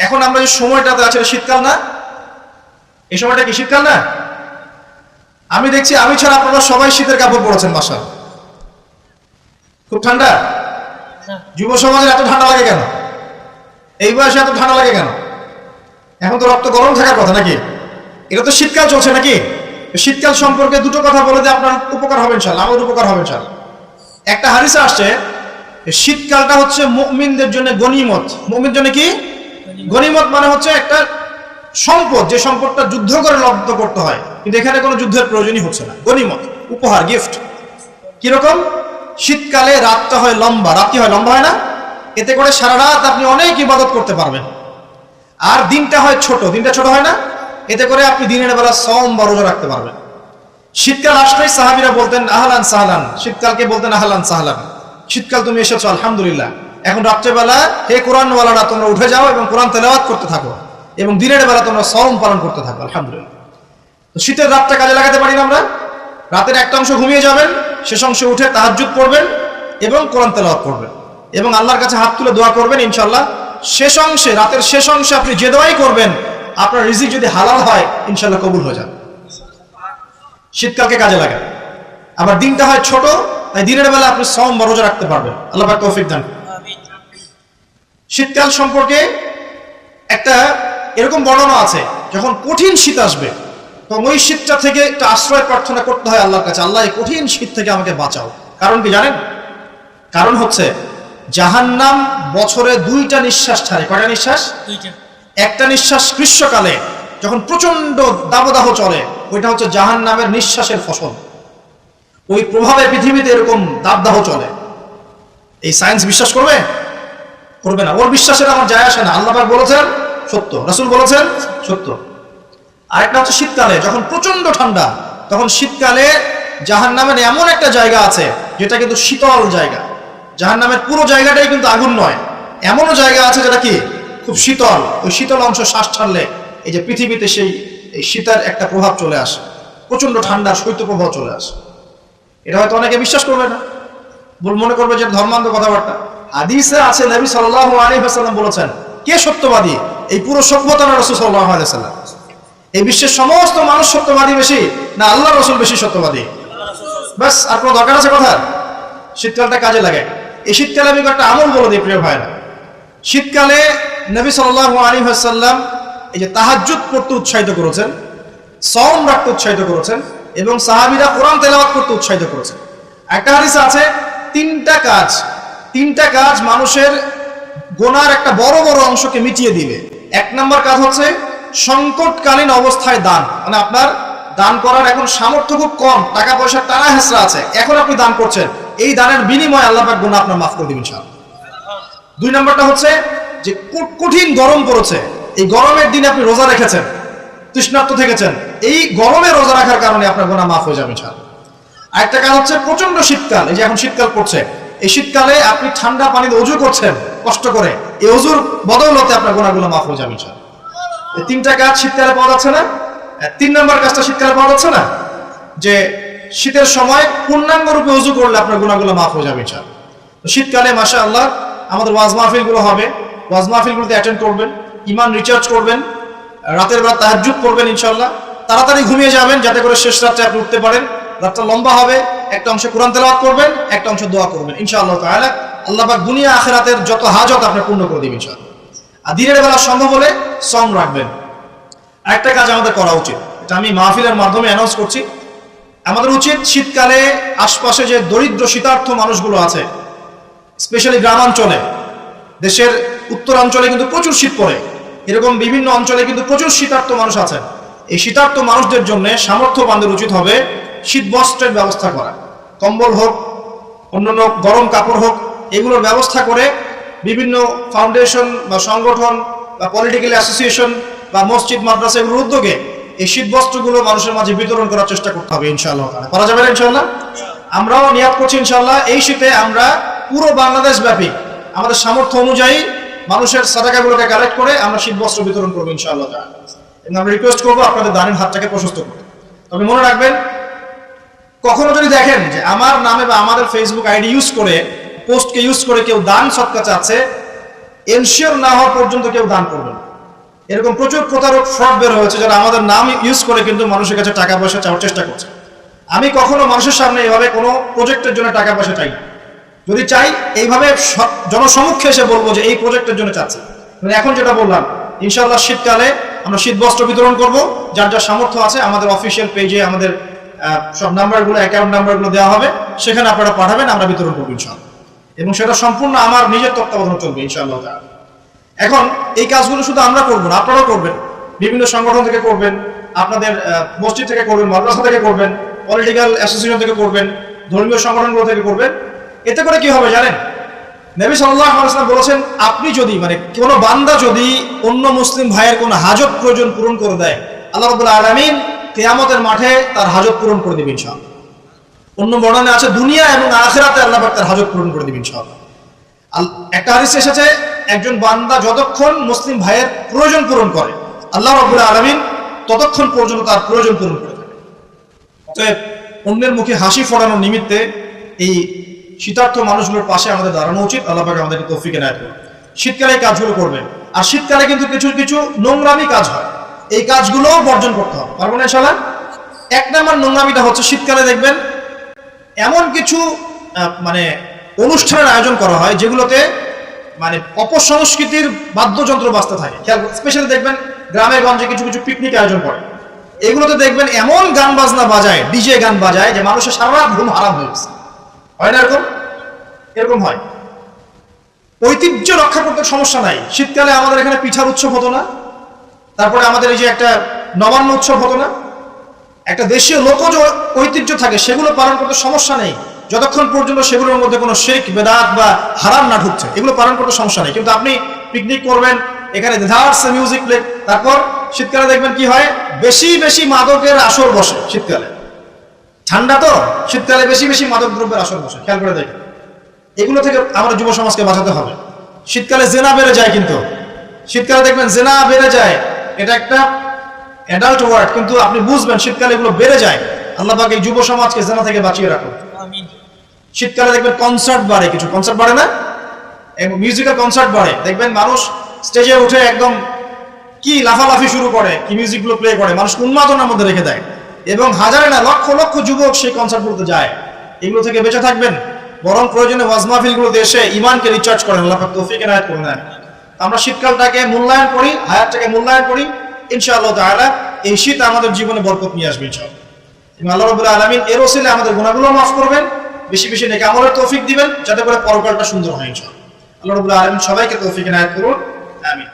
এখন আমরা যে সময়টাতে আছে শীতকাল না? এই সময়টা কি শীতকাল না? আমি দেখছি আমি ছাড়া আপনারা সবাই শীতের কাপড় পরেছেন মাশাআল্লাহ। খুব ঠান্ডা? যুব সমাজের এত ঠান্ডা লাগে কেন? এই বয়সে এত ঠান্ডা লাগে কেন? এখন তো রক্ত গরম থাকার কথা নাকি? এটা তো শীতকাল চলছে নাকি? শীতকাল সম্পর্কে দুটো কথা বলে যে আপনার উপকার হবে ইনশাআল্লাহ, আমার উপকার হবে ইনশাআল্লাহ। একটা হাদিসে আসছে শীতকালটা হচ্ছে মুমিনদের জন্য গনিমত। মুমিনদের জন্য কি গনিমত? মানে হচ্ছে একটা সম্পদ, যে সম্পদটা যুদ্ধ করে লব্ধ করতে হয়, কিন্তু এখানে কোনো যুদ্ধের প্রয়োজনই হচ্ছে না। গনিমত, উপহার, গিফট। কিরকম? শীতকালে রাতটা হয় লম্বা, রাত্রি হয় লম্বা, হয় না? এতে করে সারা রাত আপনি অনেক ইবাদত করতে পারবেন। আর দিনটা হয় ছোট, দিনটা ছোট হয় না? এতে করে আপনি দিনের বেলা সওম বা রোজা রাখতে পারবেন। শীতকাল আসলেই সাহাবীরা বলতেন আহলান সাহলান, শীতকালকে বলতেন আহলান সাহলান, শীতকাল তুমি এসেছো আলহামদুলিল্লাহ। এখন রাত্রেবেলা হে কোরআনওয়ালারা তোমরা উঠে যাও এবং কোরআন তেলাওয়াত করতে থাকো, এবং দিনের বেলা তোমরা সওম পালন করতে থাকো আলহামদুলিল্লাহ। তো শীতের রাতটা কাজে লাগাতে পারি না আমরা? রাতের একটা অংশ ঘুমিয়ে যাবেন, শেষ অংশে উঠে তাহাজ্জুদ পড়বেন এবং কোরআন তেলাওয়াত করবেন এবং আল্লাহর কাছে হাত তুলে দোয়া করবেন। ইনশাআল্লাহ শেষ অংশে, রাতের শেষ অংশে আপনি যে দোয়াই করবেন, আপনার রিজিক যদি হালাল হয় ইনশাআল্লাহ কবুল হয়ে যাবে। শীতকালকে কাজে লাগে। আবার দিনটা হয় ছোট, তাই দিনের বেলা আপনি সওম বা রোজা রাখতে পারবেন। আল্লাহ পাক তৌফিক দান। শীতকাল সম্পর্কে একটা এরকম বর্ণনা আছে, যখন কঠিন শীত আসবে তখন ওই শীতটা থেকে একটা আশ্রয় প্রার্থনা করতে হয় আল্লাহর কাছে, আল্লাহ এই কঠিন শীত থেকে আমাকে বাঁচাও। কারণ কি জানেন? কারণ হচ্ছে জাহান্নাম বছরে 2টা নিঃশ্বাস ছাড়ে। কয়টা নিঃশ্বাস? 2টা। একটা নিঃশ্বাস গ্রীষ্মকালে যখন প্রচন্ড দাবদাহ চলে, ওইটা হচ্ছে জাহান্নামের নিঃশ্বাসের ফসল। ওই প্রভাবে পৃথিবীতে এরকম দাবদাহ চলে। এই সায়েন্স বিশ্বাস করবে? করবে না। ওর বিশ্বাসের আমার যায় আসে না। আল্লাহ পাক বলেছেন সত্য, রাসূল বলেছেন সত্য। আরেকটা হচ্ছে শীতকালে যখন প্রচন্ড ঠান্ডা, তখন শীতকালে জাহান্নামের এমন একটা জায়গা আছে যেটা কিন্তু শীতল জায়গা। জাহান্নামের পুরো জায়গাটাই কিন্তু আগুন নয়, এমনও জায়গা আছে যেটা কি খুব শীতল। ওই শীতল অংশ শ্বাস ছাড়লে এই যে পৃথিবীতে সেই এই শীতের একটা প্রভাব চলে আসে, প্রচন্ড ঠান্ডার শৈত্যপ্রবাহ চলে আসে। এটা হয়তো অনেকে বিশ্বাস করবে না, মনে করবে যে ধর্মান্ধ কথাবার্তা। হাদিসে আছে নবী সাল্লাল্লাহু আলাইহি ওয়াসাল্লাম বলেছেন, কে সত্যবাদী? এই পুরো সভ্যতা না রাসূল সাল্লাল্লাহু আলাইহি ওয়াসাল্লাম? এই বিশ্বের সমস্ত মানুষ সত্যবাদী বেশি না আল্লাহ রাসূল বেশি সত্যবাদী? বাস, আর কোনো দরকার আছে কথা? শীতকালটা কাজে লাগে। এই শীতকালে আমি একটা আমল বলে দিই প্রিয় ভাইরা। শীতকালে নবী সাল্লাল্লাহু আলাইহি ওয়াসাল্লাম এই যে তাহাজ্জুদ পড়তে উৎসাহিত করেছেন, সওম রাখতে উৎসাহিত করেছেন এবং সাহাবীরা কোরআন তেলাওয়াত করতে উৎসাহিত করেছেন। একটা হাদিসে আছে তিনটা কাজ মানুষের গুনার একটা বড় বড় অংশকে মিটিয়ে দিবে। 1 নম্বর কাজ হচ্ছে সংকটকালীন অবস্থায় দান। মানে আপনার দান করার এখন সামর্থ্য খুব কম, টাকা পয়সার টানা হেঁচড়া আছে, এখন আপনি দান করছেন, এই দানের বিনিময়ে আল্লাহ পাক গুনাহ আপনার মাফ করে দিবেন ইনশাআল্লাহ। 2 নম্বরটা হচ্ছে যে কঠিন গরম পড়েছে, এই গরমের দিনে আপনি রোজা রেখেছেন, তৃষ্ণার্ত থেকেছেন, এই গরমে রোজা রাখার কারণে আপনার গুনাহ মাফ হয়ে যাবে ইনশাআল্লাহ। আরেকটা কাজ হচ্ছে প্রচন্ড শীতকাল, এই যে এখন শীতকাল পড়ছে, এই শীতকালে আপনি ঠান্ডা পানিতে ওযু করছেন কষ্ট করে, এই ওযুর বদৌলতে আপনার গুনাহগুলো মাফ হয়ে যাবে ইনশাআল্লাহ। এই 3টা কাজ শীতকালে পাওয়া যাচ্ছে না? 3 নম্বর কাজটা শীতকালে পাওয়া যাচ্ছে না, যে শীতের সময় পূর্ণাঙ্গ রূপে ওযু করলে আপনার গুনাহগুলো মাফ হয়ে যাবে ইনশাআল্লাহ। তো শীতকালে মাশাআল্লাহ আমাদের ওয়াজ মাহফিলগুলো হবে, ওয়াজ মাহফিলগুলোতে অ্যাটেন্ড করবেন, ঈমান রিচার্জ করবেন, রাতের বেলা তাহাজ্জুদ করবেন ইনশাআল্লাহ। তাড়াতাড়ি ঘুমিয়ে যাবেন যাতে করে শেষ রাতে আপনি উঠতে পারেন। রাতটা লম্বা হবে, একটা অংশে কোরআন তেলাওয়াত করবেন, একটা অংশে দোয়া করবেন ইনশাআল্লাহ তাআলা। আল্লাহ পাক দুনিয়া আখিরাতের যত হাজত আপনার পূর্ণ করে দিবেন ইনশাআল্লাহ। আর দিনের বেলা সম্ভব হলে সওম রাখবেন। আরেকটা কাজ আমাদের করা উচিত, এটা আমি মাহফিলের মাধ্যমে অ্যানাউন্স করছি। আমাদের উচিত শীতকালে আশপাশে যে দরিদ্র শীতার্থ মানুষগুলো আছে, স্পেশালি গ্রামাঞ্চলে, দেশের উত্তরাঞ্চলে কিন্তু প্রচুর শীত পড়ে, এরকম বিভিন্ন অঞ্চলে কিন্তু প্রচুর শীতার্থ মানুষ আছেন। এই শীতার্থ মানুষদের জন্য সামর্থ্যবানদের উচিত হবে শীত বস্ত্রের ব্যবস্থা করা। কম্বল হোক, অন্যান্য গরম কাপড় হোক, এগুলোর ব্যবস্থা করে বিভিন্ন ফাউন্ডেশন বা সংগঠন বা পলিটিক্যাল অ্যাসোসিয়েশন বা মসজিদ মাদ্রাসা এগুলোর উদ্যোগে এই শীত বস্ত্রগুলো মানুষের মাঝে বিতরণ করার চেষ্টা করতে হবে ইনশাআল্লাহ। করা যাবে না ইনশাআল্লাহ? আমরাও নিয়াত করছি ইনশাআল্লাহ এই শীতে আমরা পুরো বাংলাদেশ ব্যাপী আমাদের সামর্থ্য অনুযায়ী মানুষের সাদাকাগুলোকে কালেক্ট করে আমরা শীত বস্ত্র বিতরণ করবো ইনশাআল্লাহ। এবং আমরা রিকোয়েস্ট করবো আপনাদের দানের হাতটাকে প্রশস্ত করতে। তবে মনে রাখবেন, কখনো যদি দেখেন যে আমার নামে বা আমাদের ফেসবুক আইডি ইউজ করে, পোস্টকে ইউজ করে কেউ দান সৎকা চাচ্ছে, এনশিওর না হওয়া পর্যন্ত কেউ দান করবেন। এরকম প্রচুর প্রতারক ফ্রড বের হয়েছে যারা আমাদের নাম ইউজ করে কিন্তু মানুষের কাছে টাকা পয়সা চাওয়ার চেষ্টা করছে। আমি কখনো মানুষের সামনে এইভাবে কোনো প্রজেক্টের জন্য টাকা পয়সা চাই না। যদি চাই এইভাবে জনসমক্ষে এসে বলবো যে এই প্রজেক্টের জন্য চাচ্ছি। মানে এখন যেটা বললাম, ইনশাআল্লাহ শীতকালে আমরা শীত বস্ত্র বিতরণ করব। যার যার সামর্থ্য আছে আমাদের অফিসিয়াল পেজে আমাদের সব নাম্বারগুলো, অ্যাকাউন্ট নাম্বারগুলো দেওয়া হবে, সেখানে আপনারা পাঠাবেন, আমরা বিতরণ করবো ইনশাআল্লাহ। এবং সেটা সম্পূর্ণ আমার নিজের তত্ত্বাবধানে চলবে ইনশাআল্লাহ। এখন এই কাজগুলো শুধু আমরা করবো না, আপনারাও করবেন। বিভিন্ন সংগঠন থেকে করবেন, আপনাদের মসজিদ থেকে করবেন, মাদ্রাসা থেকে করবেন, পলিটিক্যাল অ্যাসোসিয়েশন থেকে করবেন, ধর্মীয় সংগঠনগুলো থেকে করবেন। এতে করে কি হবে জানেন? নবী সাল্লাল্লাহু আলাইহি ওয়াসাল্লাম বলেছেন, আপনি যদি মানে কোনো বান্দা যদি অন্য মুসলিম ভাইয়ের কোনো হাজত প্রয়োজন পূরণ করে দেয়, আল্লাহ রাব্বুল আলামিন কিয়ামতের মাঠে তার হাজত পূরণ করে দিবেন ইনশাআল্লাহ। অন্য বর্ণনায় আছে দুনিয়া এবং আখিরাতে আল্লাহ পাক তার হাজত পূরণ করে দিবেন ইনশাআল্লাহ। একটা হাদিসে এসেছে, একজন বান্দা যতক্ষণ মুসলিম ভাইয়ের প্রয়োজন পূরণ করে, আল্লাহ রাব্বুল আলামিন ততক্ষণ পর্যন্ত তার প্রয়োজন পূরণ করে থাকে। অতএব অন্যের মুখে হাসি ফোটানোর নিমিত্তে এই শীতার্থ মানুষগুলোর পাশে আমাদের দাঁড়ানো উচিত। আল্লাহ পাক আমাদেরকে তৌফিক এনায়েত করুন। শীতকালে এই কাজগুলো করবেন। আর শীতকালে কিন্তু কিছু কিছু নোংরামি কাজ হয়, এই কাজগুলো বর্জন করতে হবে, পারবো না ইনশাআল্লাহ। এক নম্বর নোংরামিটা হচ্ছে, শীতকালে দেখবেন এমন কিছু মানে অনুষ্ঠানের আয়োজন করা হয় যেগুলোতে মানে অপসংস্কৃতির বাদ্যযন্ত্র বাজতে থাকে। খেয়াল স্পেশালি দেখবেন গ্রামে গঞ্জে কিছু কিছু পিকনিক আয়োজন করে, এগুলোতে দেখবেন এমন গান বাজনা বাজায়, ডিজে গান বাজায় যে মানুষের সারা রাত ঘুম হারাম হয়ে গেছে। হয় না এরকম? এরকম হয়। ঐতিহ্য রক্ষা করতে সমস্যা নাই। শীতকালে আমাদের এখানে পিঠার উৎসব হতো না, তারপরে আমাদের এই যে একটা নবান্ন উৎসব হতো না, একটা দেশীয় লোকজ ঐতিহ্য থাকে, সেগুলো পালন করতে সমস্যা নেই যতক্ষণ পর্যন্ত সেগুলোর মধ্যে কোনো শিরক বেদাত বা হারাম না ঢুকছে, এগুলো পালন করতে সমস্যা নেই। কিন্তু আপনি পিকনিক করবেন, এখানে ধারসে মিউজিক প্লে, তারপর শীতকালে দেখবেন কি হয়, বেশি বেশি মাদকের আসর বসে। শীতকালে ঠান্ডা তো, শীতকালে বেশি বেশি মাদক দ্রব্যের আসর বসে। খেয়াল করে দেখেন, এগুলো থেকে আমরা যুব সমাজকে বাঁচাতে হবে। শীতকালে জেনা বেড়ে যায়, কিন্তু শীতকালে দেখবেন জেনা বেড়ে যায়, এটা একটা অ্যাডাল্ট ওয়ার্ড, কিন্তু আপনি বুঝবেন শীতকালে এগুলো বেড়ে যায়। আল্লাহ পাক এই যুব সমাজকে জেনা থেকে বাঁচিয়ে রাখুন। শীতকালে দেখবেন কনসার্ট বাড়ে, কিছু কনসার্ট বাড়ে না, মিউজিক্যাল কনসার্ট বাড়ে। দেখবেন মানুষ স্টেজে উঠে একদম কি লাফালাফি শুরু করে, কি মিউজিকগুলো প্লে করে, মানুষ উন্মাদনার মধ্যে রেখে দেয়, এবং হাজারে না লক্ষ লক্ষ যুবক সেই কনসার্টগুলোতে যায়। এগুলো থেকে বেঁচে থাকবেন, বরং প্রয়োজনে ওয়াজ মাহফিলগুলোতে এসে ইমানকে রিচার্জ করেন। আল্লাহ পাক তৌফিক এনায়েত করুন। আমরা শীতকালটাকে মূল্যায়ন করি, হায়াতটাকে মূল্যায়ন করি, ইনশাআল্লাহ তাআলা এই শীত আমাদের জীবনে বরকত নিয়ে আসবে ইনশাআল্লাহ। এবং আল্লাহ রাব্বুল আলামিন এর ওসিলে আমাদের গুনাহগুলো মাফ করবেন, বেশি বেশি নেক আমলের তৌফিক দিবেন, যাতে করে পরকালটা সুন্দর হয় ইনশাআল্লাহ। আল্লাহ রাব্বুল আলামিন সবাইকে তৌফিক এনায়েত করুন। আমিন।